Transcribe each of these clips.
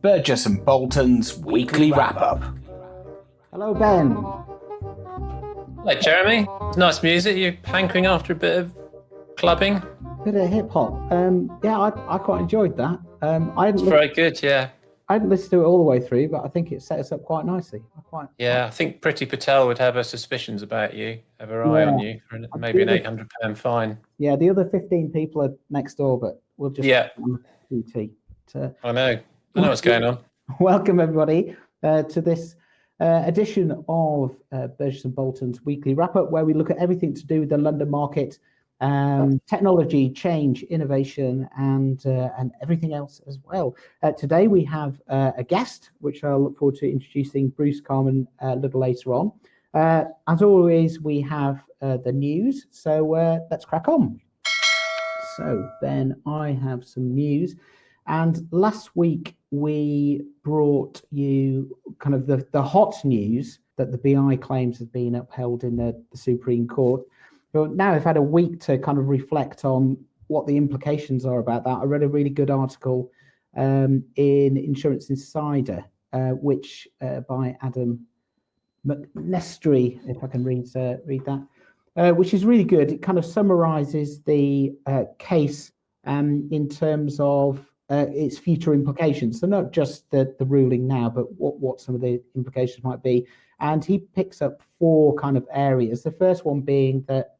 Burgess and Bolton's weekly wrap-up. Hello, Ben. Hello, Jeremy. Nice music. You're hankering after a bit of clubbing? Bit of hip hop. Yeah, I quite enjoyed that. It's very good, yeah. I didn't listen to it all the way through, but I think it set us up quite nicely. I think Priti Patel would have her suspicions about you, have her eye on you for maybe an £800 fine. Yeah, the other 15 people are next door, but we'll just QT. I know what's going on. Welcome everybody to this edition of Burgess and Bolton's weekly wrap-up, where we look at everything to do with the London market, technology, change, innovation, and everything else as well. Today we have a guest, which I'll look forward to introducing, Bruce Carman, a little later on. As always, we have the news, so let's crack on. So Ben, I have some news. And last week we brought you kind of the hot news that the BI claims have been upheld in the Supreme Court. But now I've had a week to kind of reflect on what the implications are about that. I read a really good article in Insurance Insider, which by Adam McNestry, if I can read that, which is really good. It kind of summarizes the case in terms of its future implications. So not just the ruling now, but what some of the implications might be. And he picks up four kind of areas. The first one being that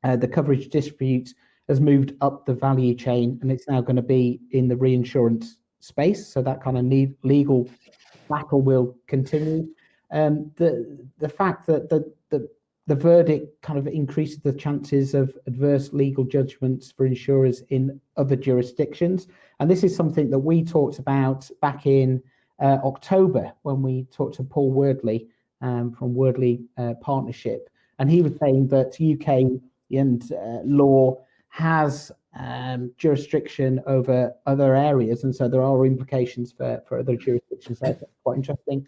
the coverage dispute has moved up the value chain, and it's now going to be in the reinsurance space. So that kind of legal battle will continue. The fact that the verdict kind of increases the chances of adverse legal judgments for insurers in other jurisdictions. And this is something that we talked about back in October when we talked to Paul Wordley from Wordley Partnership. And he was saying that UK and law has jurisdiction over other areas. And so there are implications for other jurisdictions. So that's quite interesting.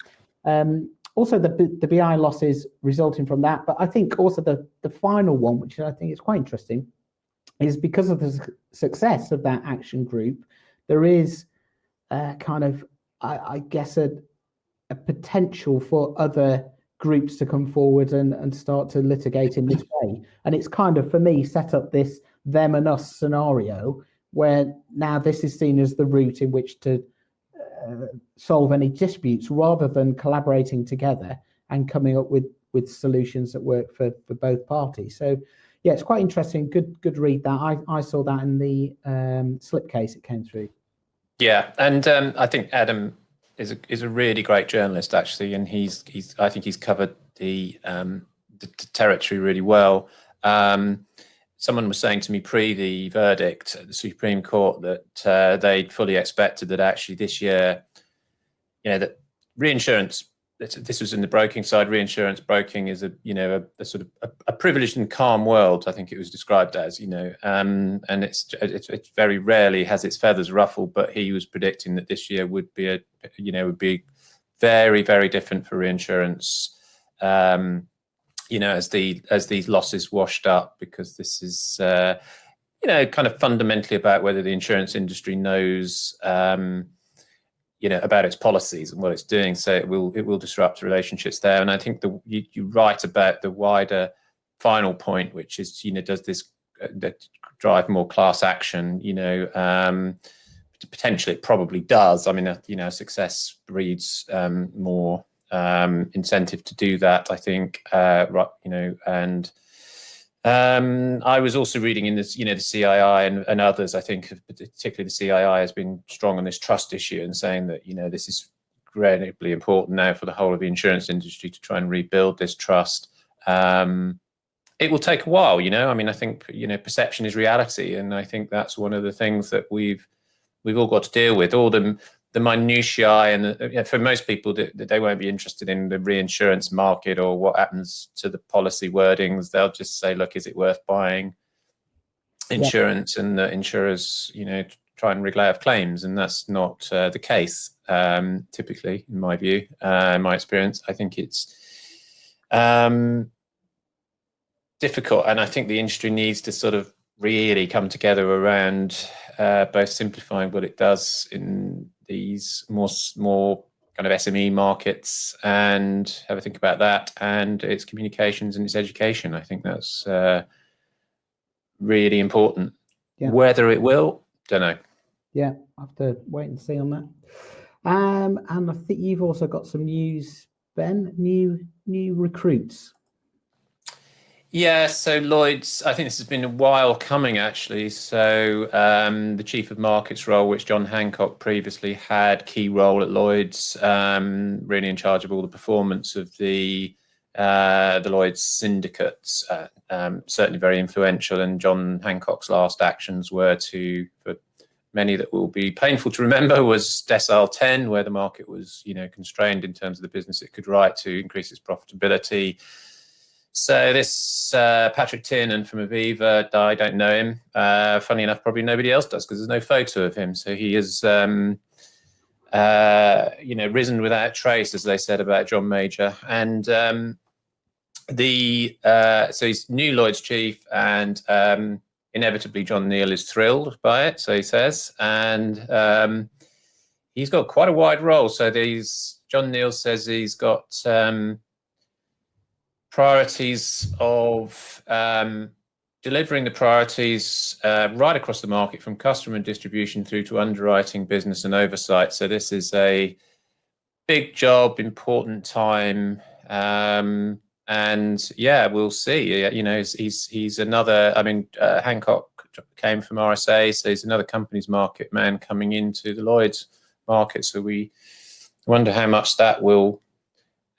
Also, the BI losses resulting from that. But I think also the final one, which I think is quite interesting, is because of the success of that action group, there is kind of, I guess, a potential for other groups to come forward and start to litigate in this way. And it's kind of, for me, set up this them and us scenario where now this is seen as the route in which to solve any disputes, rather than collaborating together and coming up with solutions that work for both parties. So yeah, it's quite interesting. Good read that. I saw that in the slipcase it came through. Yeah, and I think Adam is a really great journalist, actually, and I think he's covered the territory really well. Someone was saying to me pre the verdict at the Supreme Court that they'd fully expected that actually this year, that reinsurance, this was in the broking side, reinsurance broking is a sort of a privileged and calm world, I think it was described as, and it's very rarely has its feathers ruffled, but he was predicting that this year would be would be very, very different for reinsurance. As these losses washed up, because this is kind of fundamentally about whether the insurance industry knows about its policies and what it's doing. So it will disrupt relationships there. And I think you write about the wider final point, which is does this drive more class action? Potentially it probably does. I mean, success breeds more incentive to do that, I think, and I was also reading in this, the CII and others, I think particularly the CII has been strong on this trust issue and saying that, this is incredibly important now for the whole of the insurance industry to try and rebuild this trust. It will take a while, I think, perception is reality. And I think that's one of the things that we've all got to deal with, all the minutiae, and for most people they won't be interested in the reinsurance market or what happens to the policy wordings. They'll just say, look, is it worth buying insurance? And the insurers try and wriggle out of claims, and that's not the case typically, in my view, in my experience. I think it's difficult, and I think the industry needs to sort of really come together around both simplifying what it does in these more kind of SME markets and have a think about that, and its communications and its education. I think that's really important. Yeah. Whether it will, don't know. Yeah, I'll have to wait and see on that. And I think you've also got some news, Ben, new recruits. Yeah, so Lloyd's, I think this has been a while coming, actually. So the Chief of Markets role, which John Hancock previously had, key role at Lloyd's, really in charge of all the performance of the Lloyd's syndicates, certainly very influential. And John Hancock's last actions were for many that will be painful to remember, was decile 10, where the market was, constrained in terms of the business it could write to increase its profitability. So this Patrick Tiernan from Aviva, I don't know him. Funny enough, probably nobody else does because there's no photo of him. So he has, risen without trace, as they said about John Major. And so he's new Lloyd's chief, and inevitably John Neal is thrilled by it, so he says. And he's got quite a wide role. So John Neal says he's got priorities of delivering the priorities right across the market, from customer and distribution through to underwriting, business and oversight. So this is a big job, important time. And yeah, we'll see. He's another, Hancock came from RSA, so he's another company's market man coming into the Lloyd's market. So we wonder how much that will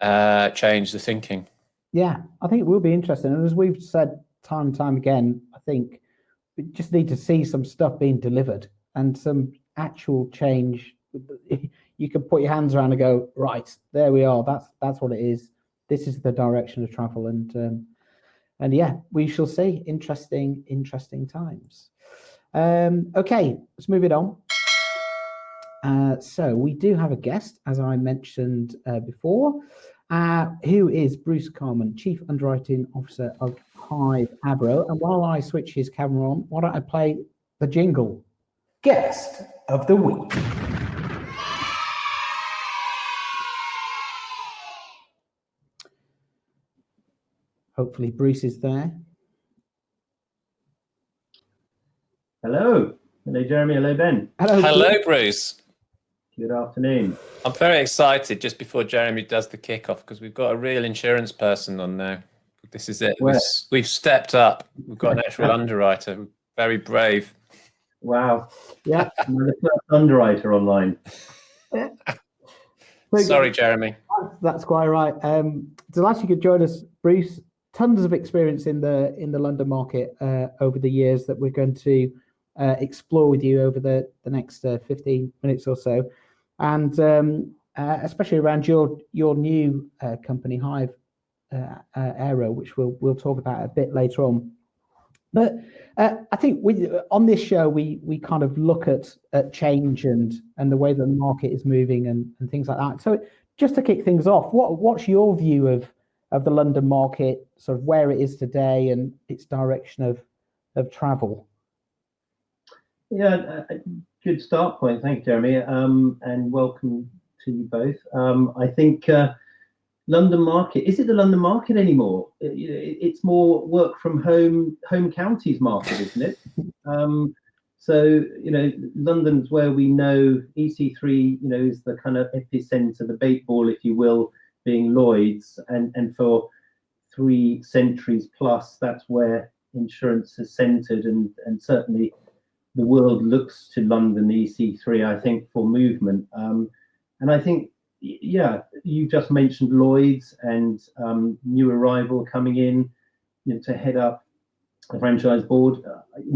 change the thinking. Yeah, I think it will be interesting. And as we've said time and time again, I think we just need to see some stuff being delivered and some actual change. You can put your hands around and go, right, there we are. That's what it is. This is the direction of travel. And yeah, we shall see. Interesting times. Okay, let's move it on. So we do have a guest, as I mentioned before, who is Bruce Carman, Chief Underwriting Officer of Hive Aero. And while I switch his camera on, why don't I play the jingle? Guest of the week. Hopefully Bruce is there. Hello, Jeremy. Hello, Ben. Hello, Bruce. Good afternoon. I'm very excited just before Jeremy does the kickoff, because we've got a real insurance person on now. This is it. We've stepped up. We've got an actual underwriter. Very brave. Wow. Yeah, I'm the first underwriter online. Sorry, Jeremy. That's quite right. Delighted you could join us, Bruce. Tons of experience in the London market over the years that we're going to explore with you over the next 15 minutes or so, and especially around your new company, Hive Aero, which we'll talk about a bit later on. But I think on this show we kind of look at change and the way the market is moving and things like that. So just to kick things off, what's your view of the London market, sort of where it is today and its direction of travel? Yeah, good start point. Thank you, Jeremy, and welcome to you both. I think London market, is it the London market anymore? It's more work from home counties market, isn't it? So London's where we know EC3 is the kind of epicenter, the bait ball, if you will, being Lloyd's, and for 3 centuries plus, that's where insurance has centered, and certainly the world looks to London EC3, I think, for movement. And I think, yeah, you just mentioned Lloyd's and new arrival coming in to head up the franchise board.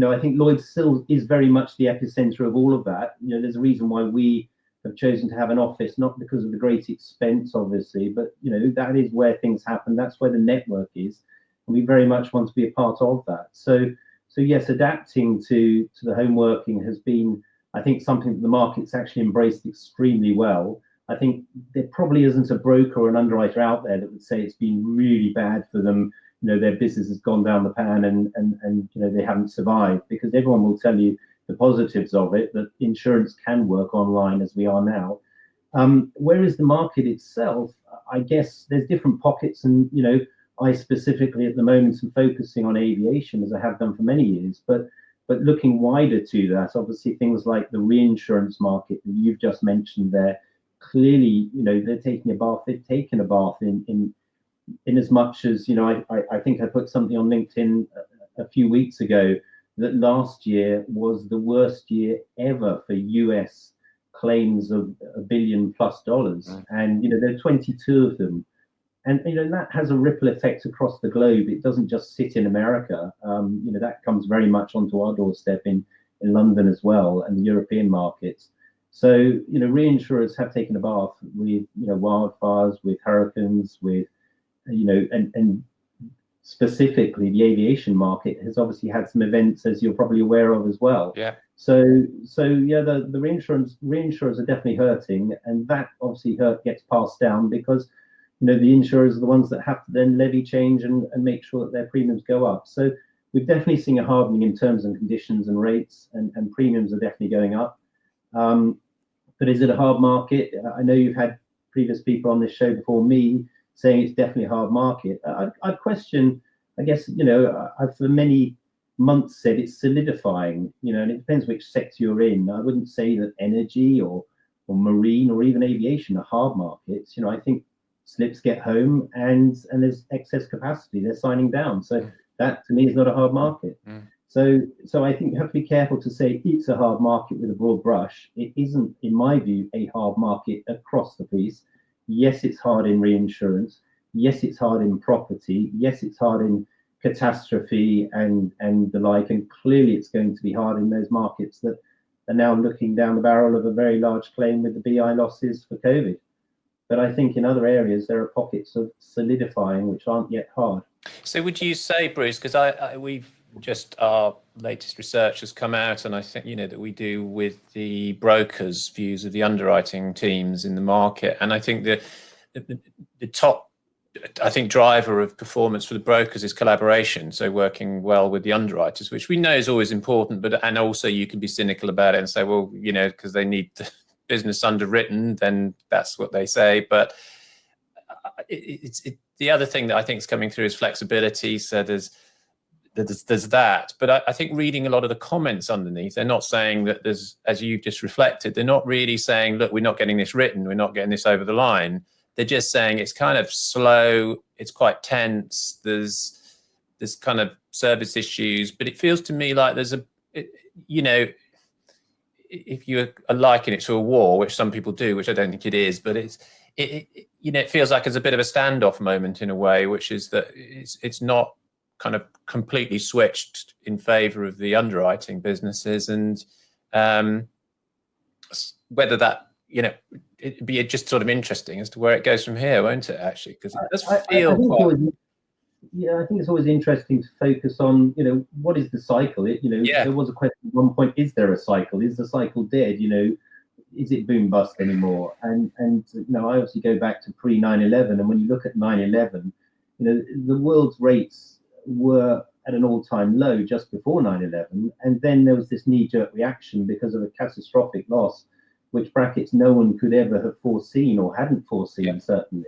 I think Lloyd's still is very much the epicenter of all of that. There's a reason why we have chosen to have an office, not because of the great expense, obviously, but that is where things happen. That's where the network is, and we very much want to be a part of that. So yes, adapting to the home working has been, I think, something that the market's actually embraced extremely well. I think there probably isn't a broker or an underwriter out there that would say it's been really bad for them. Their business has gone down the pan and they haven't survived, because everyone will tell you the positives of it, that insurance can work online as we are now. Whereas the market itself, I guess there's different pockets, and I specifically at the moment am focusing on aviation, as I have done for many years, but looking wider to that, obviously things like the reinsurance market that you've just mentioned there, clearly, they're taking a bath. They've taken a bath in as much as, I think I put something on LinkedIn a few weeks ago that last year was the worst year ever for US claims of $1 billion plus, and there are 22 of them. And that has a ripple effect across the globe. It doesn't just sit in America. That comes very much onto our doorstep in London as well, and the European markets. So reinsurers have taken a bath with wildfires, with hurricanes, with and specifically the aviation market has obviously had some events, as you're probably aware of as well. Yeah. So yeah, the reinsurers are definitely hurting, and that obviously gets passed down because the insurers are the ones that have to then levy change and make sure that their premiums go up. So we've definitely seen a hardening in terms and conditions and rates, and premiums are definitely going up. But is it a hard market? I know you've had previous people on this show before me saying it's definitely a hard market. I'd question, I guess, I've for many months said it's solidifying, and it depends which sector you're in. I wouldn't say that energy or marine or even aviation are hard markets. I think slips get home and there's excess capacity. They're signing down. So that to me is not a hard market. So I think you have to be careful to say it's a hard market with a broad brush. It isn't, in my view, a hard market across the piece. Yes, it's hard in reinsurance. Yes, it's hard in property. Yes, it's hard in catastrophe and the like. And clearly it's going to be hard in those markets that are now looking down the barrel of a very large claim with the BI losses for COVID. But I think in other areas, there are pockets of solidifying which aren't yet hard. So would you say, Bruce, because we've just, our latest research has come out, and I think, that we do with the brokers' views of the underwriting teams in the market. And I think the top, driver of performance for the brokers is collaboration. So working well with the underwriters, which we know is always important, and also you can be cynical about it and say, well, because they need the business underwritten, then that's what they say. But the other thing that I think is coming through is flexibility. So there's that. But I think reading a lot of the comments underneath, they're not saying that there's, as you've just reflected, they're not really saying, look, we're not getting this written, we're not getting this over the line. They're just saying it's kind of slow, it's quite tense, there's kind of service issues. But it feels to me like there's if you are liking it to a war, which some people do, which I don't think it is, but it feels like it's a bit of a standoff moment in a way, which is that it's not kind of completely switched in favor of the underwriting businesses, and whether that it'd be just sort of interesting as to where it goes from here, won't it? Actually, because it does feel I think it's always interesting to focus on, what is the cycle? There was a question at one point, is there a cycle? Is the cycle dead? Is it boom bust anymore? And I obviously go back to pre 9/11, and when you look at 9/11, the world's rates were at an all-time low just before 9/11, and then there was this knee-jerk reaction because of a catastrophic loss, which brackets no one could ever have foreseen or hadn't foreseen, certainly.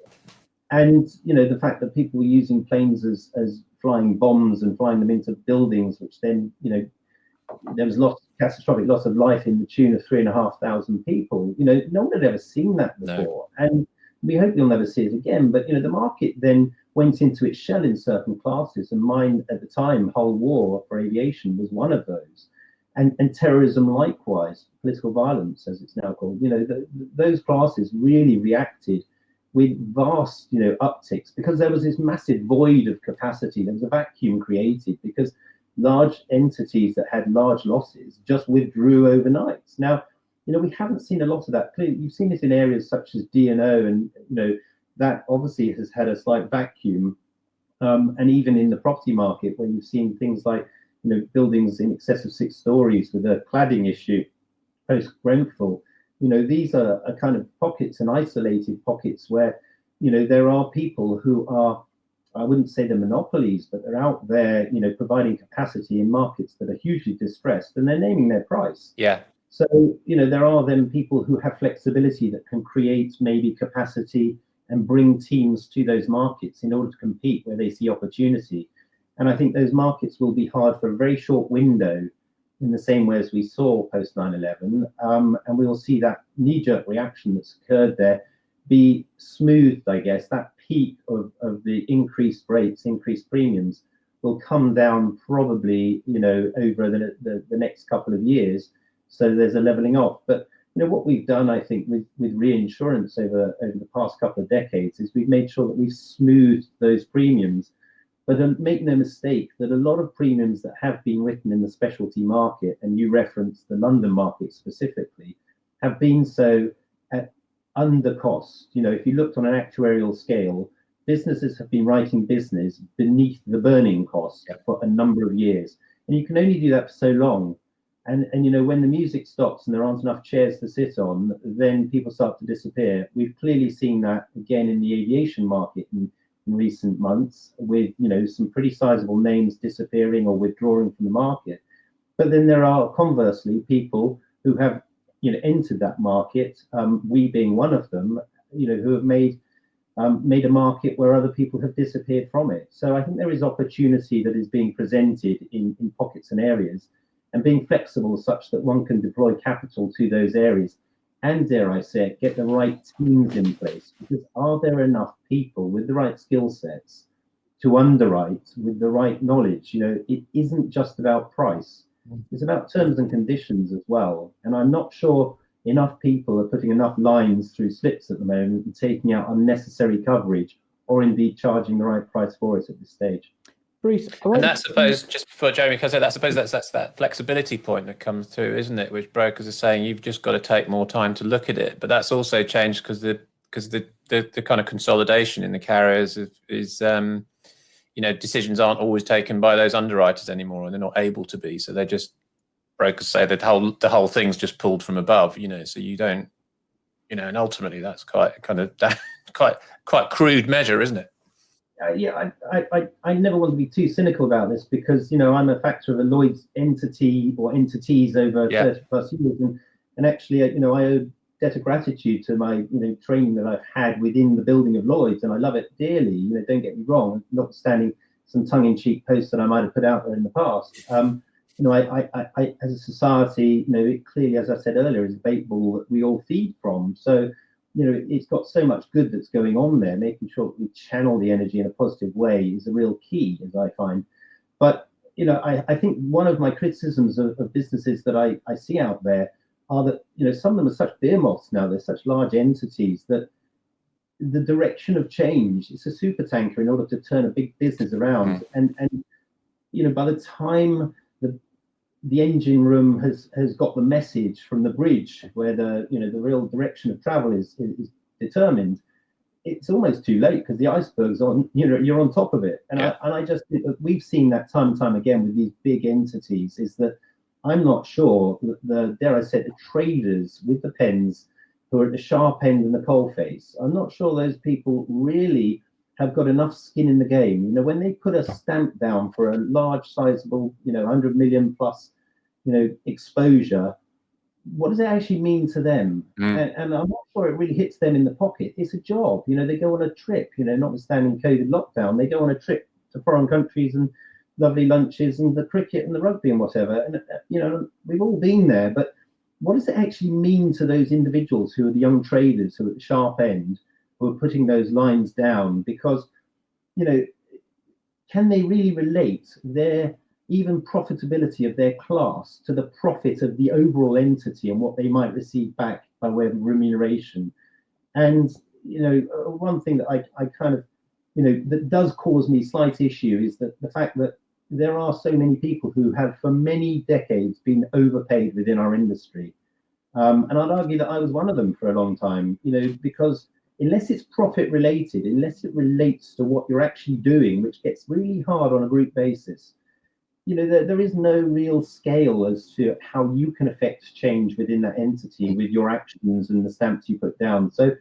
And the fact that people were using planes as flying bombs and flying them into buildings, which then there was catastrophic loss of life in the tune of 3,500 people. No one had ever seen that before, and we hope you'll never see it again. But the market then went into its shell in certain classes, and mine at the time, Hull War for aviation was one of those, and terrorism likewise, political violence as it's now called. Those classes really reacted with vast, upticks, because there was this massive void of capacity. There was a vacuum created because large entities that had large losses just withdrew overnight. Now, we haven't seen a lot of that. Clearly, you've seen this in areas such as D&O, and that obviously has had a slight vacuum. And even in the property market, where you've seen things like buildings in excess of 6 stories with a cladding issue post Grenfell. These are kind of pockets and isolated pockets where there are people who are I wouldn't say they're monopolies, but they're out there, providing capacity in markets that are hugely distressed, and they're naming their price. Yeah. So, there are then people who have flexibility that can create maybe capacity and bring teams to those markets in order to compete where they see opportunity. And I think those markets will be hard for a very short window, in the same way as we saw post 9/11. And we will see that knee-jerk reaction that's occurred there be smoothed, I guess. That peak of the increased rates, increased premiums, will come down probably, over the next couple of years. So there's a leveling off. But what we've done, I think, with reinsurance over the past couple of decades is we've made sure that we've smoothed those premiums. But make no mistake that a lot of premiums that have been written in the specialty market, and you referenced the London market specifically, have been so at under cost. If you looked on an actuarial scale, businesses have been writing business beneath the burning cost for a number of years. And you can only do that for so long. And when the music stops and there aren't enough chairs to sit on, then people start to disappear. We've clearly seen that again in the aviation market in recent months, with some pretty sizable names disappearing or withdrawing from the market. But then there are conversely people who have entered that market, we being one of them, who have made a market where other people have disappeared from it. So I think there is opportunity that is being presented in pockets and areas, and being flexible such that one can deploy capital to those areas, and dare I say it, get the right teams in place. Because are there enough people with the right skill sets to underwrite with the right knowledge? It isn't just about price. It's about terms and conditions as well. And I'm not sure enough people are putting enough lines through slips at the moment and taking out unnecessary coverage, or indeed charging the right price for it at this stage. Bruce, and that's suppose, just before Jeremy comes in, that's that flexibility point that comes through, isn't it? Which brokers are saying you've just got to take more time to look at it. But that's also changed because the kind of consolidation in the carriers is decisions aren't always taken by those underwriters anymore, and they're not able to be. So brokers say that the whole thing's just pulled from above. So you don't, and ultimately that's quite crude measure, isn't it? I never want to be too cynical about this, because I'm a factor of a Lloyd's entity or entities over 30 plus years, and actually I owe debt of gratitude to my training that I've had within the building of Lloyd's, and I love it dearly. Don't get me wrong, notwithstanding some tongue-in-cheek posts that I might have put out there in the past. I as a society, it clearly, as I said earlier, is a bait ball that we all feed from. So it's got so much good that's going on there. Making sure that we channel the energy in a positive way is a real key, as I find. But I think one of my criticisms of businesses that I see out there are that some of them are such behemoths now. They're such large entities that the direction of change, it's a super tanker in order to turn a big business around. And by the time the engine room has got the message from the bridge, where the real direction of travel is determined, it's almost too late, because the iceberg's on. You're on top of it. And I just think that we've seen that time and time again with these big entities. Is that I'm not sure that dare I say, the traders with the pens who are at the sharp end and the coalface, I'm not sure those people really have got enough skin in the game. When they put a stamp down for a large, sizable, 100 million plus, exposure, what does it actually mean to them? And I'm not sure it really hits them in the pocket. It's a job. They go on a trip, notwithstanding COVID lockdown, they go on a trip to foreign countries and lovely lunches and the cricket and the rugby and whatever. And, we've all been there, but what does it actually mean to those individuals who are the young traders who are at the sharp end, who are putting those lines down? Because, can they really relate their even profitability of their class to the profit of the overall entity and what they might receive back by way of remuneration? And, one thing that I kind of, that does cause me slight issue is that the fact that there are so many people who have for many decades been overpaid within our industry. And I'd argue that I was one of them for a long time, because unless it's profit related, unless it relates to what you're actually doing, which gets really hard on a group basis, there is no real scale as to how you can affect change within that entity with your actions and the stamps you put down. So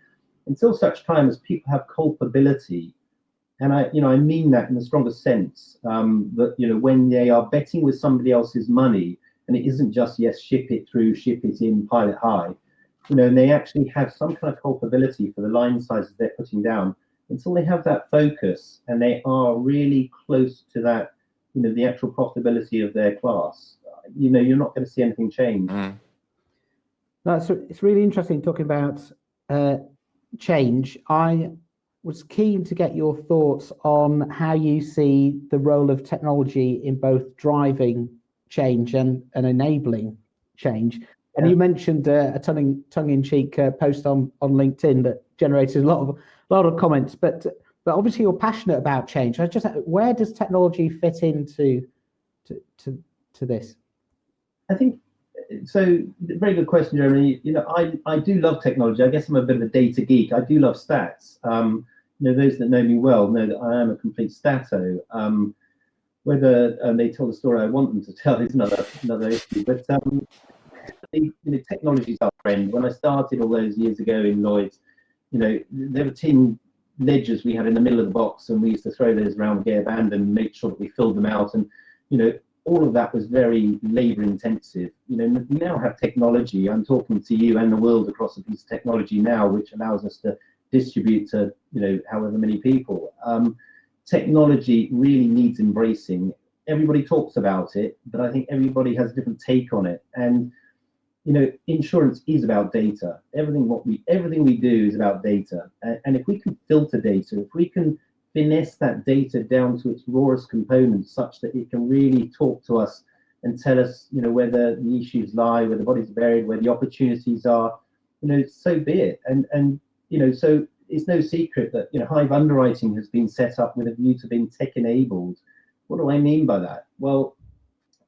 until such time as people have culpability And I mean that in the strongest sense, that, when they are betting with somebody else's money, and it isn't just, yes, ship it through, ship it in, pilot high, and they actually have some kind of culpability for the line sizes they're putting down, until they have that focus and they are really close to that, the actual profitability of their class, you're not going to see anything change. It's really interesting talking about change. I was keen to get your thoughts on how you see the role of technology in both driving change and enabling change. And you mentioned a tongue-in-cheek post on LinkedIn that generated a lot of comments. But obviously you're passionate about change. Where does technology fit into to this? I think so. Very good question, Jeremy. I do love technology. I guess I'm a bit of a data geek. I do love stats. Those that know me well know that I am a complete stato. Whether they tell the story I want them to tell is another issue. But technology is our friend. When I started all those years ago in Lloyd's, there were tin ledgers we had in the middle of the box, and we used to throw those around with get abandoned and make sure that we filled them out. And all of that was very labor intensive. We now have technology. I'm talking to you and the world across a piece of technology now, which allows us to distribute to however many people. Technology really needs embracing. Everybody talks about it, but I think everybody has a different take on it. And insurance is about data. Everything we do is about data. And if we can filter data, if we can finesse that data down to its rawest components, such that it can really talk to us and tell us, where the issues lie, where the bodies are buried, where the opportunities are, so be it. And so it's no secret that Hive Underwriting has been set up with a view to being tech-enabled. What do I mean by that? Well,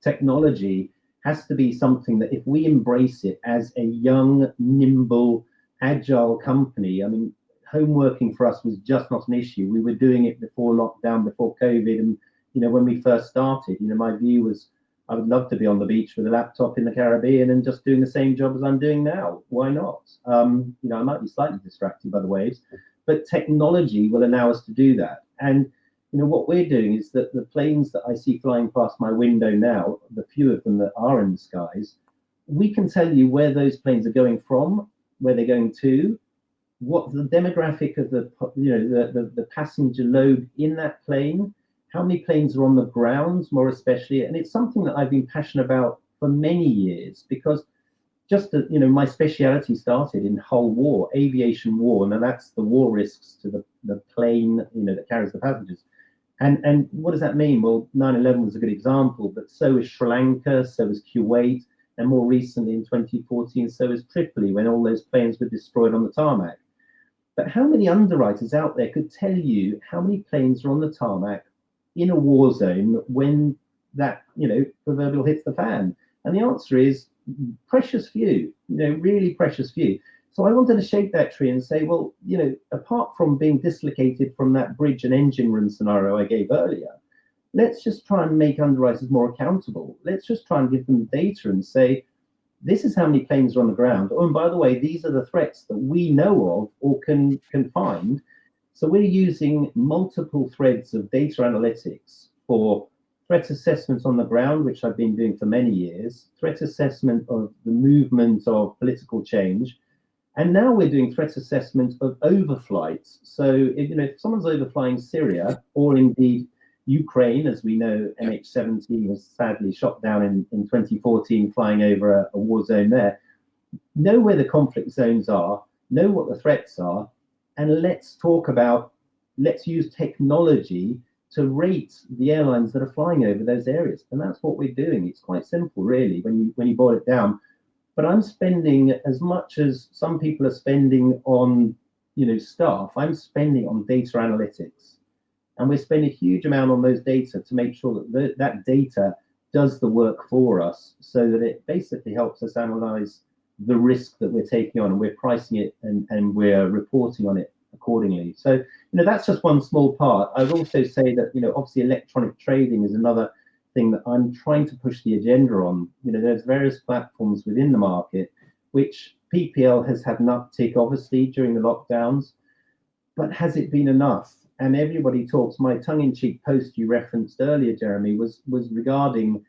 technology has to be something that, if we embrace it as a young, nimble, agile company, I mean, home working for us was just not an issue. We were doing it before lockdown, before COVID, and when we first started, my view was, I would love to be on the beach with a laptop in the Caribbean and just doing the same job as I'm doing now. Why not? I might be slightly distracted by the waves, but technology will allow us to do that. And what we're doing is that the planes that I see flying past my window now, the few of them that are in the skies, we can tell you where those planes are going from, where they're going to, what the demographic of the passenger load in that plane, how many planes are on the ground, more especially. And it's something that I've been passionate about for many years, because my speciality started in hull war, aviation war. Now that's the war risks to the plane, that carries the passengers. And what does that mean? Well, 9/11 was a good example, but so is Sri Lanka, so is Kuwait, and more recently in 2014, so is Tripoli, when all those planes were destroyed on the tarmac. But how many underwriters out there could tell you how many planes are on the tarmac in a war zone when that, proverbial hits the fan? And the answer is precious few, really precious few. So I wanted to shake that tree and say, well, apart from being dislocated from that bridge and engine room scenario I gave earlier, let's just try and make underwriters more accountable. Let's just try and give them data and say, this is how many planes are on the ground. Oh, and by the way, these are the threats that we know of or can find. So we're using multiple threads of data analytics for threat assessment on the ground, which I've been doing for many years, threat assessment of the movement of political change. And now we're doing threat assessment of overflights. So if someone's overflying Syria, or indeed Ukraine, as we know, MH17 was sadly shot down in 2014, flying over a war zone there, know where the conflict zones are, know what the threats are, and let's use technology to rate the airlines that are flying over those areas. And that's what we're doing. It's quite simple, really, when you boil it down. But I'm spending as much as some people are spending on, staff. I'm spending on data analytics, and we're spending a huge amount on those data to make sure that that data does the work for us, so that it basically helps us analyze the risk that we're taking on, and we're pricing it and we're reporting on it accordingly. So, that's just one small part. I'd also say that, obviously electronic trading is another thing that I'm trying to push the agenda on. There's various platforms within the market, which PPL has had an uptick, obviously, during the lockdowns, but has it been enough? and everybody talks. My tongue-in-cheek post you referenced earlier, Jeremy, was regarding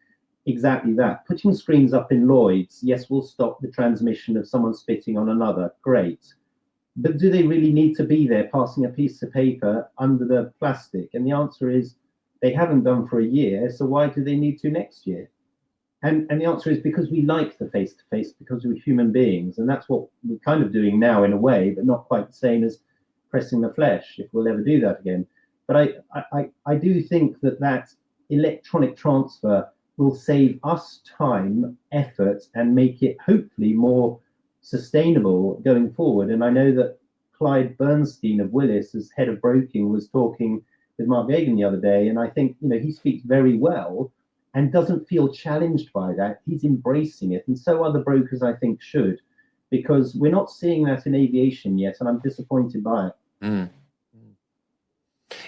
exactly that. Putting screens up in Lloyd's, yes, will stop the transmission of someone spitting on another. Great. But do they really need to be there passing a piece of paper under the plastic? And the answer is they haven't done for a year, so why do they need to next year? And the answer is because we like the face-to-face, because we're human beings. And that's what we're kind of doing now in a way, but not quite the same as pressing the flesh, if we'll ever do that again. But I do think that electronic transfer will save us time, effort, and make it hopefully more sustainable going forward. And I know that Clyde Bernstein of Willis, as head of broking, was talking with Mark Gagan the other day, and I think he speaks very well and doesn't feel challenged by that. He's embracing it, and so other brokers, I think, should, because we're not seeing that in aviation yet, and I'm disappointed by it. Mm.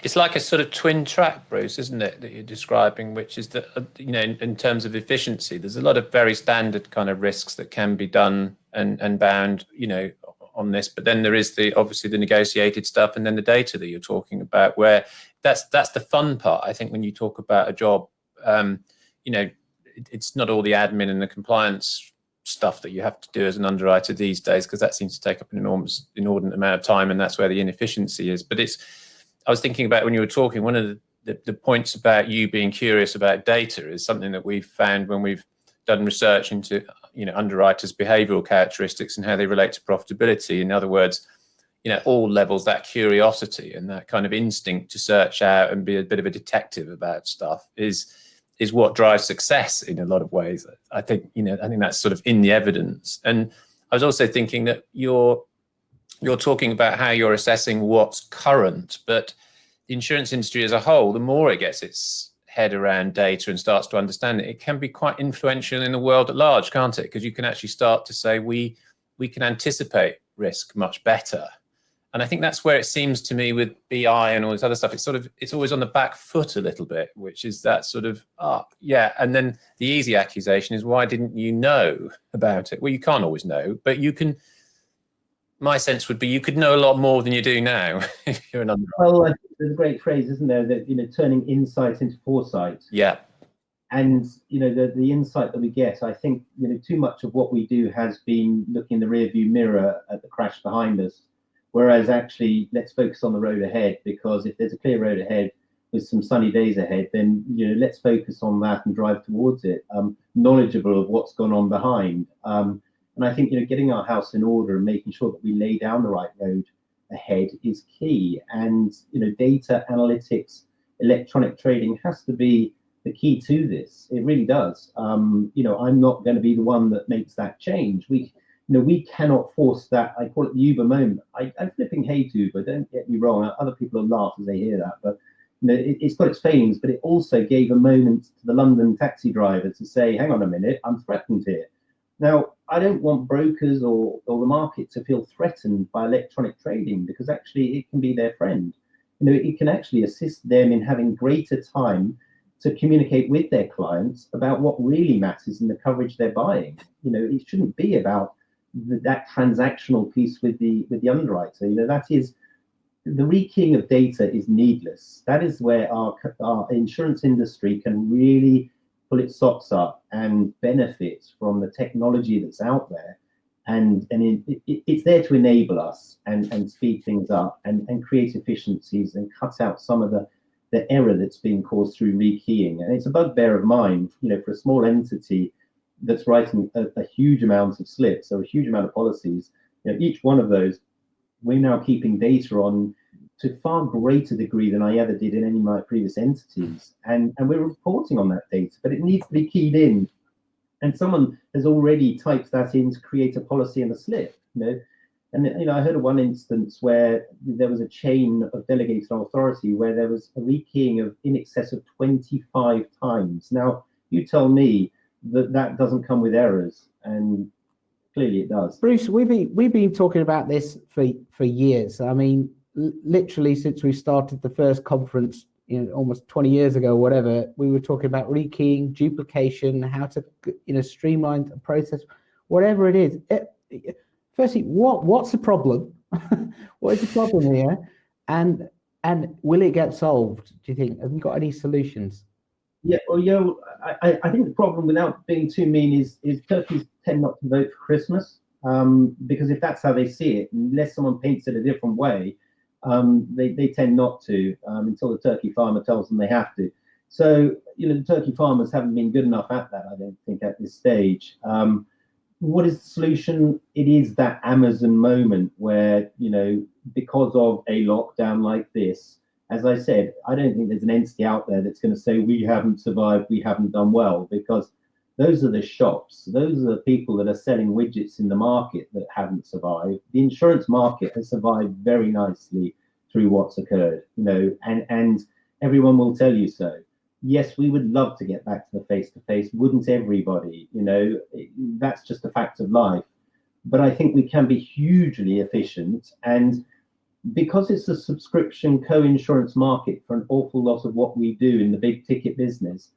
It's like a sort of twin track, Bruce, isn't it, that you're describing, which is that, in terms of efficiency, there's a lot of very standard kind of risks that can be done and bound, on this. But then there is obviously the negotiated stuff, and then the data that you're talking about, where that's the fun part. I think when you talk about a job, it's not all the admin and the compliance stuff that you have to do as an underwriter these days, because that seems to take up an inordinate amount of time, and that's where the inefficiency is. But I was thinking about when you were talking, one of the points about you being curious about data is something that we've found when we've done research into underwriters' behavioral characteristics and how they relate to profitability. In other words, all levels, that curiosity and that kind of instinct to search out and be a bit of a detective about stuff is what drives success in a lot of ways. I think that's sort of in the evidence. And I was also thinking that you're talking about how you're assessing what's current, but the insurance industry as a whole, the more it gets its head around data and starts to understand it, it can be quite influential in the world at large, can't it? Because you can actually start to say we can anticipate risk much better. And I think that's where it seems to me with BI and all this other stuff, it's always on the back foot a little bit, which is that sort of, and then the easy accusation is, why didn't you know about it? Well, you can't always know, but you can. My sense would be you could know a lot more than you do now if you're an underwriter. Well, there's a great phrase, isn't there, that turning insight into foresight. Yeah. And the insight that we get, I think too much of what we do has been looking in the rearview mirror at the crash behind us, whereas actually let's focus on the road ahead, because if there's a clear road ahead with some sunny days ahead, then let's focus on that and drive towards it, knowledgeable of what's gone on behind. And I think getting our house in order and making sure that we lay down the right road ahead is key. And data analytics, electronic trading has to be the key to this. It really does. I'm not going to be the one that makes that change. We cannot force that. I call it the Uber moment. I'm flipping hate Uber. Don't get me wrong. Other people will laugh as they hear that, but it's got its failings. But it also gave a moment to the London taxi driver to say, "Hang on a minute, I'm threatened here." Now, I don't want brokers or the market to feel threatened by electronic trading, because actually it can be their friend. It can actually assist them in having greater time to communicate with their clients about what really matters in the coverage they're buying. It shouldn't be about that transactional piece with the underwriter. That is, the rekeying of data is needless. That is where our insurance industry can really pull its socks up and benefit from the technology that's out there, and it's there to enable us and speed things up and create efficiencies and cut out some of the error that's being caused through rekeying. And it's a bugbear of mine, for a small entity that's writing a huge amount of slips or a huge amount of policies. Each one of those we're now keeping data on to far greater degree than I ever did in any of my previous entities. And we're reporting on that data, but it needs to be keyed in. And someone has already typed that in to create a policy and a slip, And I heard of one instance where there was a chain of delegated authority where there was a rekeying of in excess of 25 times. Now, you tell me that doesn't come with errors, and clearly it does. Bruce, we've been talking about this for years. I mean, literally since we started the first conference, almost 20 years ago, whatever, we were talking about rekeying, duplication, how to, streamline the process, whatever it is. Firstly, what's the problem? What is the problem here? And And will it get solved, do you think? Have you got any solutions? Yeah, well, I think the problem, without being too mean, is turkeys tend not to vote for Christmas, because if that's how they see it, unless someone paints it a different way, they tend not to, until the turkey farmer tells them they have to. So, the turkey farmers haven't been good enough at that, I don't think, at this stage. What is the solution? It is that Amazon moment where, because of a lockdown like this, as I said, I don't think there's an entity out there that's going to say we haven't survived, we haven't done well, because those are the shops, those are the people that are selling widgets in the market that haven't survived. The insurance market has survived very nicely through what's occurred, and everyone will tell you so. Yes, we would love to get back to the face-to-face, wouldn't everybody? That's just a fact of life. But I think we can be hugely efficient, and because it's a subscription co-insurance market for an awful lot of what we do in the big ticket business,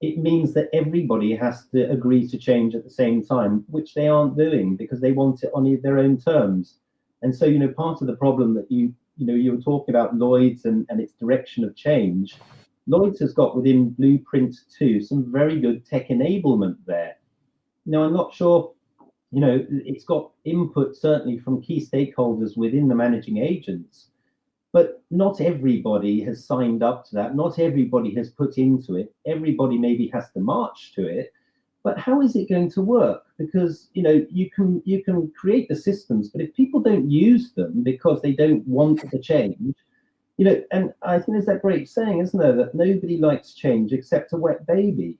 it means that everybody has to agree to change at the same time, which they aren't doing because they want it on their own terms. And so, part of the problem that you were talking about Lloyd's and its direction of change, Lloyd's has got within Blueprint 2 some very good tech enablement there. I'm not sure, it's got input certainly from key stakeholders within the managing agents, but not everybody has signed up to that. Not everybody has put into it. Everybody maybe has to march to it. But how is it going to work? Because you can create the systems, but if people don't use them because they don't want the change, and I think there's that great saying, isn't there, that nobody likes change except a wet baby.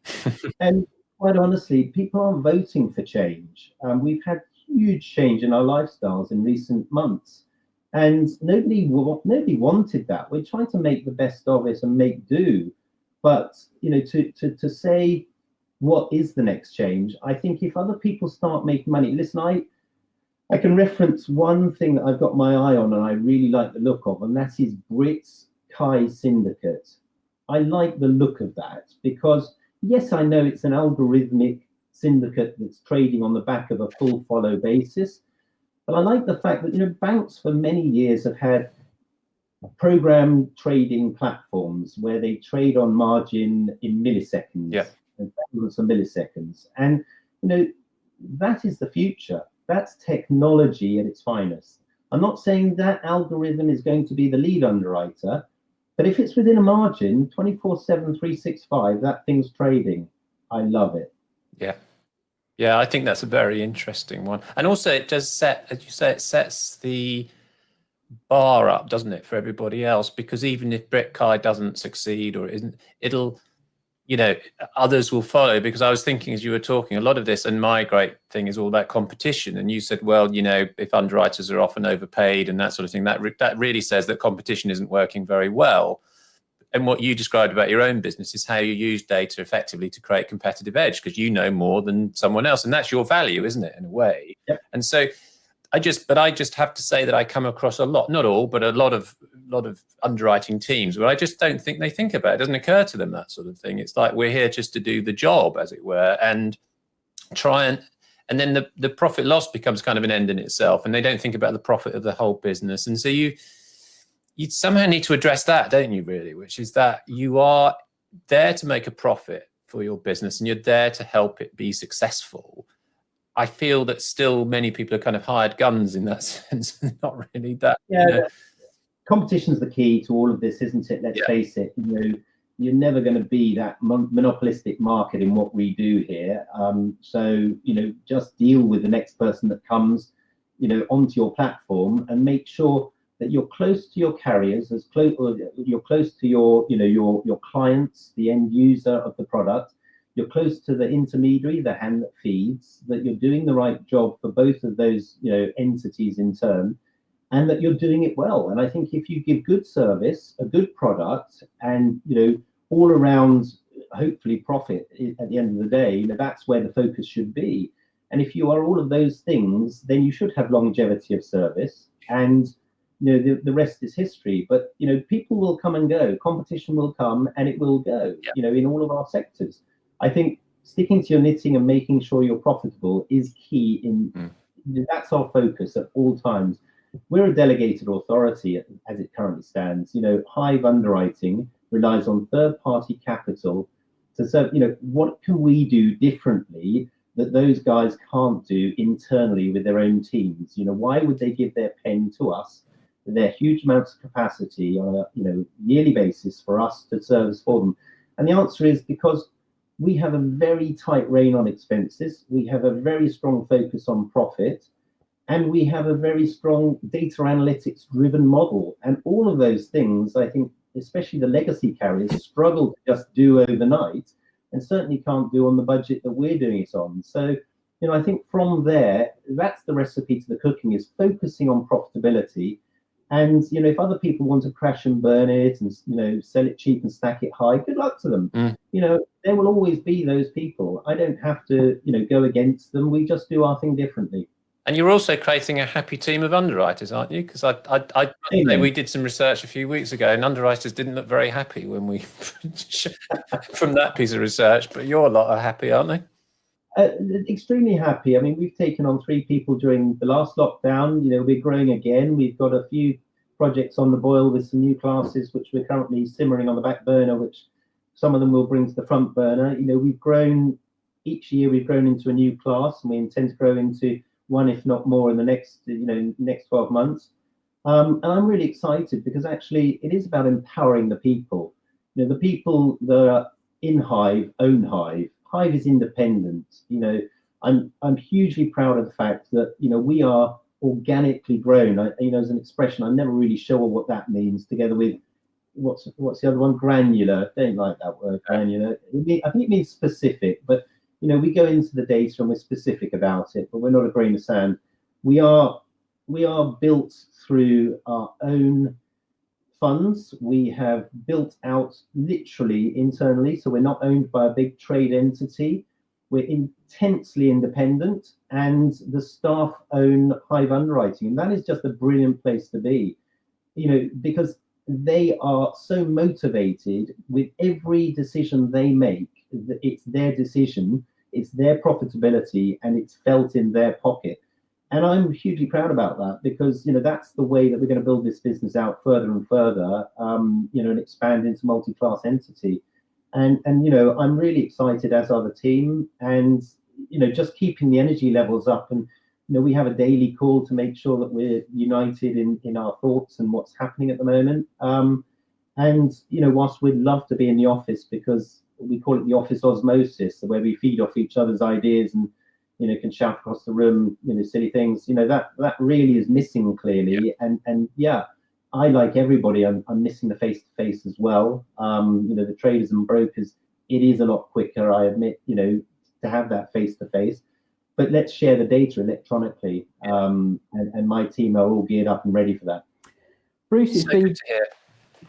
And quite honestly, people aren't voting for change. We've had huge change in our lifestyles in recent months, and nobody wanted that. We're trying to make the best of it and make do. But to say what is the next change, I think if other people start making money, listen, I can reference one thing that I've got my eye on and I really like the look of, and that is Brit's Kai Syndicate. I like the look of that because, yes, I know it's an algorithmic syndicate that's trading on the back of a full follow basis, but I like the fact that, banks for many years have had program trading platforms where they trade on margin in milliseconds, and thousands of milliseconds. And, that is the future. That's technology at its finest. I'm not saying that algorithm is going to be the lead underwriter, but if it's within a margin, 24/7, 365, that thing's trading. I love it. Yeah, I think that's a very interesting one. And also it does set, as you say, it sets the bar up, doesn't it, for everybody else? Because even if Brit Kai doesn't succeed or isn't, it'll, others will follow. Because I was thinking as you were talking, a lot of this, and my great thing is all about competition. And you said, well, if underwriters are often overpaid and that sort of thing, that really says that competition isn't working very well. And what you described about your own business is how you use data effectively to create competitive edge, because you know more than someone else, and that's your value, isn't it, in a way? Yep. And so I just have to say that I come across a lot, not all, but a lot of underwriting teams where I just don't think they think about it. It doesn't occur to them, that sort of thing. It's like we're here just to do the job, as it were, and try and then the profit loss becomes kind of an end in itself, and they don't think about the profit of the whole business. And so you somehow need to address that, don't you, really, which is that you are there to make a profit for your business and you're there to help it be successful. I feel that still many people are kind of hired guns in that sense, not really that. Yeah, competition's the key to all of this, isn't it? Let's face it, you're never going to be that monopolistic market in what we do here. So, just deal with the next person that comes, onto your platform, and make sure that you're close to your carriers, you're close to your clients, the end user of the product. You're close to the intermediary, the hand that feeds, that you're doing the right job for both of those, entities in turn, and that you're doing it well. And I think if you give good service, a good product, and, all around, hopefully profit at the end of the day, that's where the focus should be. And if you are all of those things, then you should have longevity of service, and the rest is history. But people will come and go, competition will come and it will go, in all of our sectors. I think sticking to your knitting and making sure you're profitable is key. That's our focus at all times. we're a delegated authority as it currently stands. You know, Hive Underwriting relies on third-party capital to serve. You know, what can we do differently that those guys can't do internally with their own teams? You know, why would they give their pen to us, their huge amounts of capacity on a yearly basis for us to service for them? And the answer is because we have a very tight rein on expenses, we have a very strong focus on profit, and we have a very strong data analytics driven model. And all of those things, I think, especially the legacy carriers, struggle to just do overnight, and certainly can't do on the budget that we're doing it on. So, you know, I think from there, that's the recipe to the cooking, is focusing on profitability. And, you know, if other people want to crash and burn it and, you know, sell it cheap and stack it high, good luck to them. You know, there will always be those people. I don't have to, you know, go against them. We just do our thing differently. And you're also creating a happy team of underwriters, aren't you? Because we did some research a few weeks ago, and underwriters didn't look very happy when we from that piece of research. But your lot are happy, aren't they? Extremely happy. I mean, we've taken on 3 people during the last lockdown. You know, we're growing again. We've got a few projects on the boil with some new classes, which we're currently simmering on the back burner, which some of them will bring to the front burner. You know, we've grown each year. We've grown into a new class, and we intend to grow into one, if not more, in the next 12 months. And I'm really excited because actually it is about empowering the people. You know, the people that are in Hive own Hive. Hive is independent. You know, I'm hugely proud of the fact that, you know, we are organically grown. You know, as an expression, I'm never really sure what that means. Together with what's the other one? Granular. I don't like that word, granular. I think it means specific, but you know, we go into the data and we're specific about it, but we're not a grain of sand. We are built through our own funds. We have built out literally internally, so we're not owned by a big trade entity. We're intensely independent, and the staff own Hive Underwriting, and that is just a brilliant place to be. You know, because they are so motivated with every decision they make. It's their decision, it's their profitability, and it's felt in their pocket. And I'm hugely proud about that, because, you know, that's the way that we're going to build this business out further and further, you know, and expand into multi-class entity. And you know, I'm really excited, as are the team, and, you know, just keeping the energy levels up. And, you know, we have a daily call to make sure that we're united in our thoughts and what's happening at the moment. And, you know, whilst we'd love to be in the office, because we call it the office osmosis, where we feed off each other's ideas and, you know, can shout across the room, you know, silly things, you know, that really is missing clearly. Yeah. And yeah, I, like everybody, I'm missing the face-to-face as well. You know, the traders and brokers, it is a lot quicker, I admit, you know, to have that face-to-face. But let's share the data electronically. And my team are all geared up and ready for that. Bruce, it's been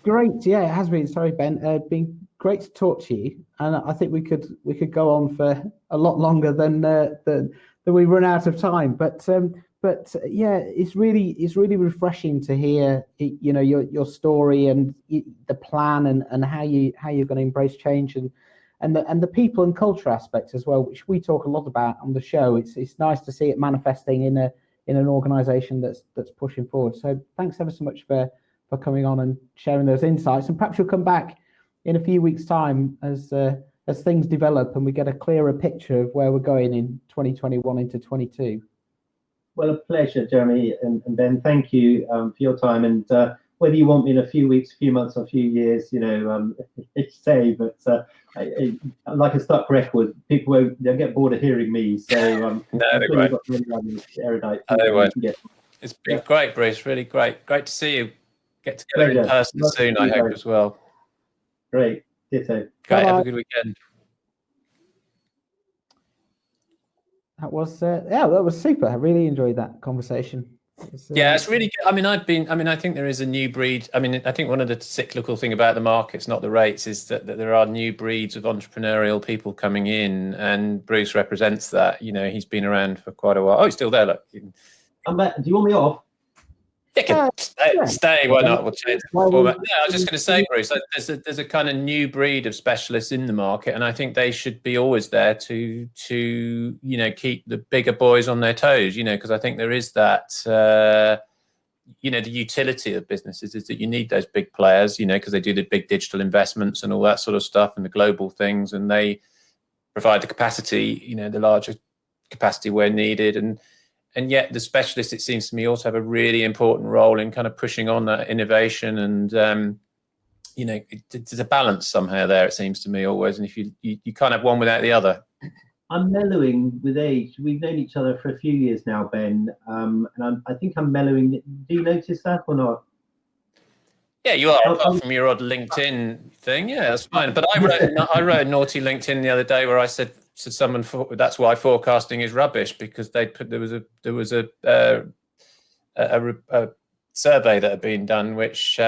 great. Yeah, it has been. Sorry, Ben. Been great to talk to you, and I think we could go on for a lot longer than we run out of time. But yeah, it's really refreshing to hear, you know, your story and the plan and how you're going to embrace change and the people and culture aspects as well, which we talk a lot about on the show. It's nice to see it manifesting in an organisation that's pushing forward. So thanks ever so much for coming on and sharing those insights. And perhaps you'll come back in a few weeks' time as things develop and we get a clearer picture of where we're going in 2021 into 22. Well, a pleasure, Jeremy and Ben. Thank you for your time. And whether you want me in a few weeks, a few months, or a few years, you know, say, but like a stuck record, they'll get bored of hearing me. So no, they're great. Erudite. It's been great, Bruce. Really great. Great to see you. Get together in person soon, I hope, as well. Great. Ditto. Great. Have a good weekend. That was super. I really enjoyed that conversation. It's really good. I think there is a new breed. I mean, I think one of the cyclical thing about the markets, not the rates, is that there are new breeds of entrepreneurial people coming in, and Bruce represents that. You know, he's been around for quite a while. Oh, he's still there. Look. I'm back. Do you want me off? Stay. Why not? We'll change the format. Yeah, I was just going to say, Bruce, there's a kind of new breed of specialists in the market, and I think they should be always there to you know, keep the bigger boys on their toes. You know, because I think there is that the utility of businesses is that you need those big players, because they do the big digital investments and all that sort of stuff and the global things, and they provide the capacity, the larger capacity where needed. And yet the specialists, it seems to me, also have a really important role in kind of pushing on that innovation. And, there's a balance somehow there, it seems to me, always. And if you can't have one without the other. I'm mellowing with age. We've known each other for a few years now, Ben, and I think I'm mellowing. Do you notice that or not? Yeah, you are, apart from your odd LinkedIn thing. Yeah, that's fine. But I wrote a naughty LinkedIn the other day where I said to someone, that's why forecasting is rubbish, because there was a survey that had been done, which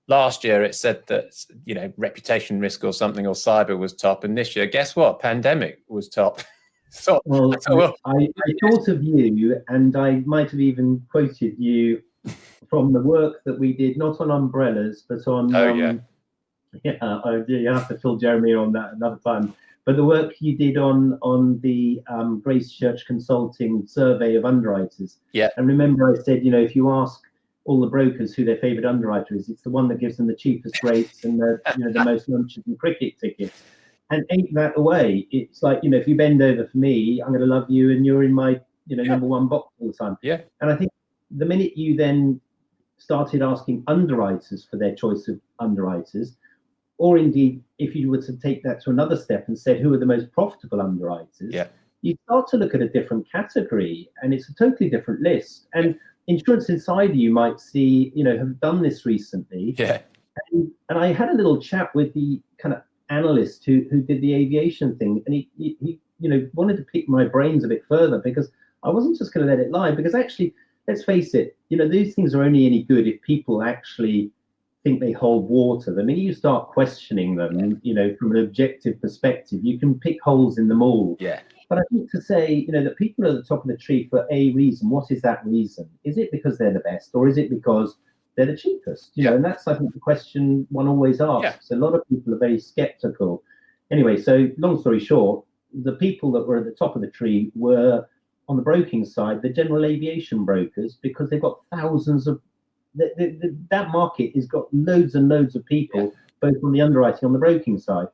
last year it said that reputation risk or something, or cyber was top, and this year, guess what? Pandemic was top. I thought of you, and I might have even quoted you from the work that we did, not on umbrellas, but on. You have to fill Jeremy on that another time. But the work you did on the Grace Church Consulting survey of underwriters. Yeah. And remember, I said, if you ask all the brokers who their favourite underwriter is, it's the one that gives them the cheapest rates and the most lunches and cricket tickets. And ain't that the way? It's like, if you bend over for me, I'm going to love you, and you're in my number one box all the time. Yeah. And I think the minute you then started asking underwriters for their choice of underwriters, or indeed, if you were to take that to another step and said, who are the most profitable underwriters, you start to look at a different category, and it's a totally different list. And Insurance Insider, you might see, have done this recently. Yeah. And I had a little chat with the kind of analyst who did the aviation thing, and he wanted to pick my brains a bit further, because I wasn't just going to let it lie. Because actually, let's face it, these things are only any good if people actually think they hold water. The minute you start questioning them, from an objective perspective, you can pick holes in them all. Yeah. But I think to say, that people are at the top of the tree for a reason, what is that reason? Is it because they're the best, or is it because they're the cheapest? And that's, I think, the question one always asks. A lot of people are very skeptical. Anyway, so long story short, the people that were at the top of the tree were, on the broking side, the general aviation brokers, because they've got thousands of that market has got loads and loads of people, both on the underwriting on the broking side.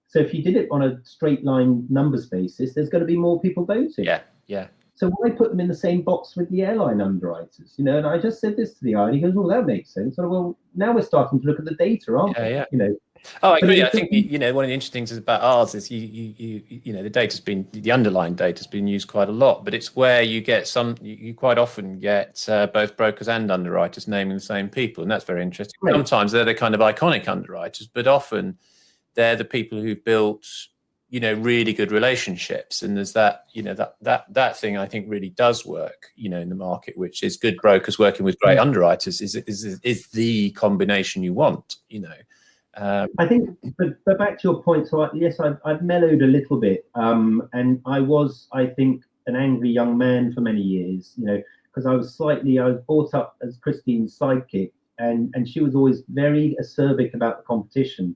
So if you did it on a straight line numbers basis, there's going to be more people voting. Yeah. So why put them in the same box with the airline underwriters? And I just said this to the guy, and he goes, "Well, that makes sense." And well, now we're starting to look at the data, aren't we? Oh, I agree. I think one of the interesting things about ours is the underlying data's been used quite a lot, but it's where you get you quite often get both brokers and underwriters naming the same people, and that's very interesting. Right. Sometimes they're the kind of iconic underwriters, but often they're the people who've built really good relationships, and there's that that thing I think really does work in the market, which is good brokers working with great underwriters is the combination you want. I think, but back to your point, so yes, I've mellowed a little bit, and I was, I think, an angry young man for many years, because I was brought up as Christine's sidekick, and she was always very acerbic about the competition.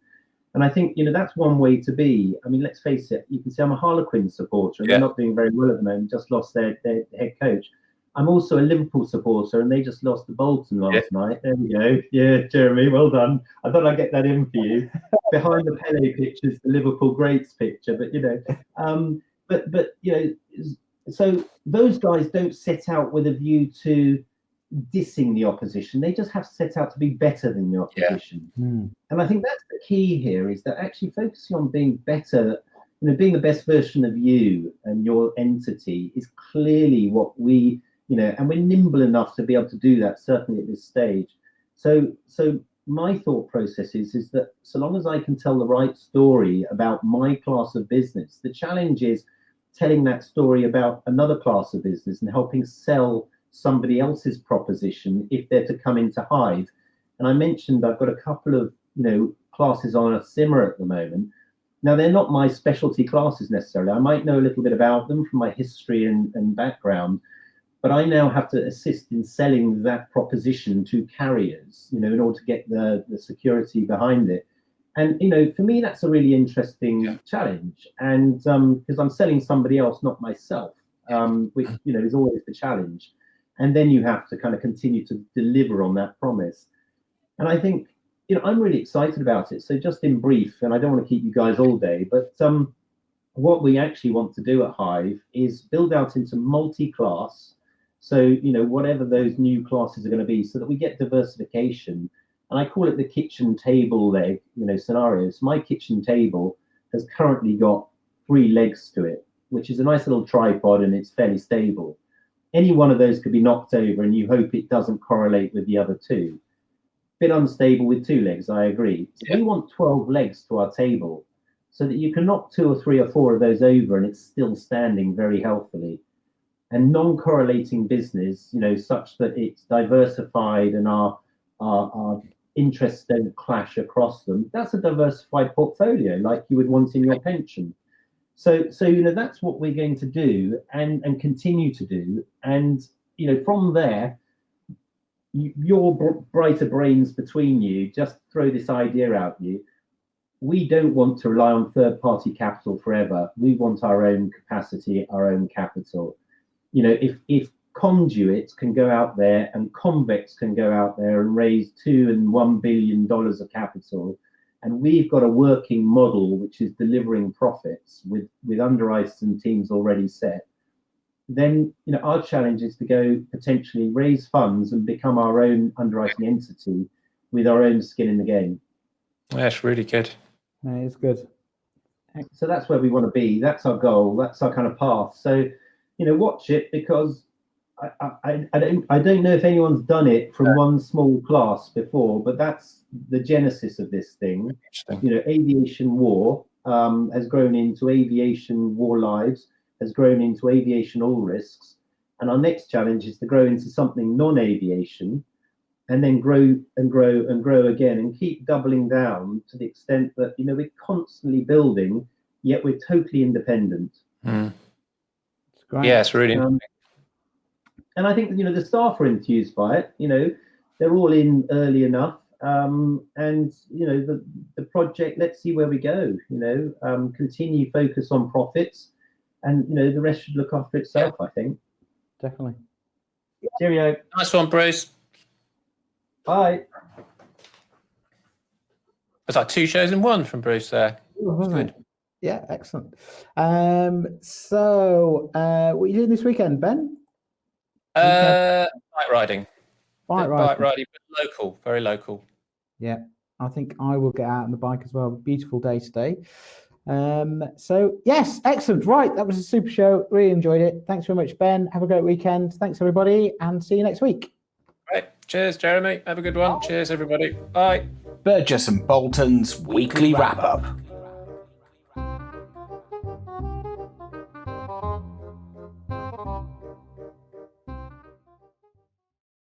And I think, that's one way to be. I mean, let's face it, you can see I'm a Harlequin supporter, and they're not doing very well at the moment, just lost their head coach. I'm also a Liverpool supporter, and they just lost to Bolton last night. There we go. Yeah, Jeremy, well done. I thought I'd get that in for you. Behind the Pele picture is the Liverpool greats picture, but so those guys don't set out with a view to dissing the opposition. They just have to set out to be better than the opposition. And I think that's the key here, is that actually focusing on being better, being the best version of you and your entity is clearly what we, and we're nimble enough to be able to do that, certainly at this stage. So my thought process is that so long as I can tell the right story about my class of business, the challenge is telling that story about another class of business and helping sell somebody else's proposition if they're to come into Hive. And I mentioned I've got a couple of classes on a simmer at the moment. Now, they're not my specialty classes necessarily. I might know a little bit about them from my history and background, but I now have to assist in selling that proposition to carriers, in order to get the security behind it. And, for me, that's a really interesting challenge. And because I'm selling somebody else, not myself, which, is always the challenge. and then you have to kind of continue to deliver on that promise. And I think, I'm really excited about it. So just in brief, and I don't want to keep you guys all day, but what we actually want to do at Hive is build out into multi-class. So, whatever those new classes are going to be, so that we get diversification. And I call it the kitchen table leg, scenarios. My kitchen table has currently got 3 legs to it, which is a nice little tripod, and it's fairly stable. Any one of those could be knocked over, and you hope it doesn't correlate with the other 2. Bit unstable with 2 legs, I agree. So we want 12 legs to our table, so that you can knock 2 or 3 or 4 of those over, and it's still standing very healthily. And non-correlating business, such that it's diversified and our interests don't clash across them. That's a diversified portfolio, like you would want in your pension. So that's what we're going to do and continue to do. And from there, your brighter brains between you just throw this idea out you. We don't want to rely on third-party capital forever. We want our own capacity, our own capital. If conduits can go out there and convex can go out there and raise $2 and $1 billion of capital, and we've got a working model which is delivering profits with underwriters and teams already set, then our challenge is to go potentially raise funds and become our own underwriting entity with our own skin in the game. That's really good. That is good. So that's where we want to be. That's our goal. That's our kind of path. So watch it, because I don't know if anyone's done it from one small class before, but that's the genesis of this thing. Aviation war has grown into aviation war lives, has grown into aviation all risks, and our next challenge is to grow into something non-aviation, and then grow and grow and grow again, and keep doubling down to the extent that we're constantly building, yet we're totally independent. Great. Yeah, it's really interesting. And I think the staff are enthused by it. They're all in early enough, and the project. Let's see where we go. Continue focus on profits, and the rest should look after itself. I think. Definitely. Cheerio. Nice one, Bruce. Bye. It's like 2 shows in 1 from Bruce there. Good. Yeah, excellent. So what are you doing this weekend, Ben? Bike riding. Bike Bike riding, but local, very local. Yeah, I think I will get out on the bike as well. Beautiful day today. So yes, excellent. Right, that was a super show. Really enjoyed it. Thanks very much, Ben. Have a great weekend. Thanks, everybody, and see you next week. Right. Cheers, Jeremy. Have a good one. Cheers, everybody. Bye. Burgess and Bolton's weekly wrap-up.